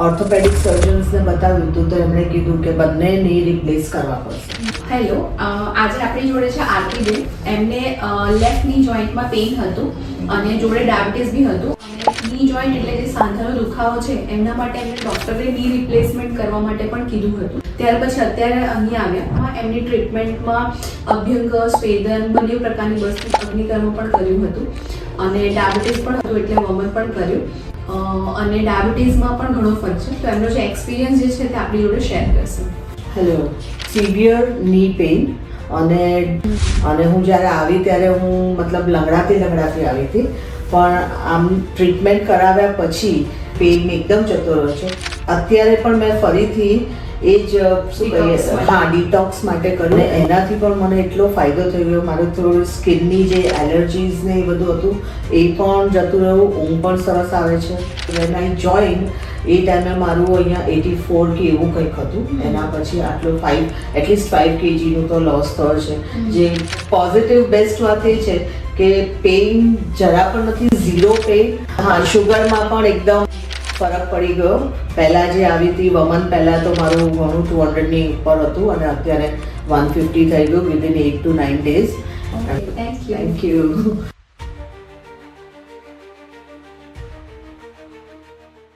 Orthopaedic સર્જન્સને બતાવ્યું હતું તો એમણે કીધું કે બંને ની રિપ્લેસ કરવા પડશે. હેલો, આજે આપણી જોડે છે આરતીબેન. એમને લેફ્ટ ની જોઈન્ટમાં પેઇન હતું અને જોડે ડાયાબિટીસ બી હતું. ની જોઈન્ટ એટલે જે સાંધાનો દુખાવો છે એમના માટે એમને ડૉક્ટરે ની રિપ્લેસમેન્ટ કરવા માટે પણ કીધું હતું. ત્યાર પછી અત્યારે અહીં આવ્યા. એમની ટ્રીટમેન્ટમાં અભ્યંગ, સ્વેદન બંને પ્રકારની વસ્તુ અગ્નિકર્મ પણ કર્યું હતું અને ડાયાબિટીસ પણ હતું એટલે વમન પણ કર્યું અને ડાયાબિટીસમાં પણ ઘણો ફરક છે. તો એમનો જે એક્સપિરિયન્સ જે છે તે આપણી જોડે શેર કરશે. હેલો, સિવિયર ની પેઇન અને હું જ્યારે આવી ત્યારે હું મતલબ લંગડાતી આવી હતી, પણ આમ ટ્રીટમેન્ટ કરાવ્યા પછી પેઇન એકદમ જતો રહ્યો છે. અત્યારે પણ મેં ફરીથી એ જ શું કહીએ ડિટોક્સ માટે કરીને એનાથી પણ મને એટલો ફાયદો થઈ ગયો. મારું થોડું સ્કિનની જે એલર્જીઝ ને એ બધું હતું એ પણ જતું રહ્યું. ઊંઘ પણ સરસ આવે છે. વેન આઈ જોઈન એ ટાઈમે મારું અહીંયા 84 કે એવું કંઈક હતું. એના પછી આટલું એટલીસ્ટ 5 kgનું તો લોસ થયો છે. જે પોઝિટિવ બેસ્ટ વાત એ છે કે પેઇન જરા પણ નથી, ઝીરો પેઇન. હા, શુગરમાં પણ એકદમ ફરક પડી ગયો. પહેલાં જે આવી હતી વમન પહેલાં તો મારું ઘણું 200ની ઉપર હતું અને અત્યારે 150 થઈ ગયું within 8 to 9 days. Thank you. Thank you.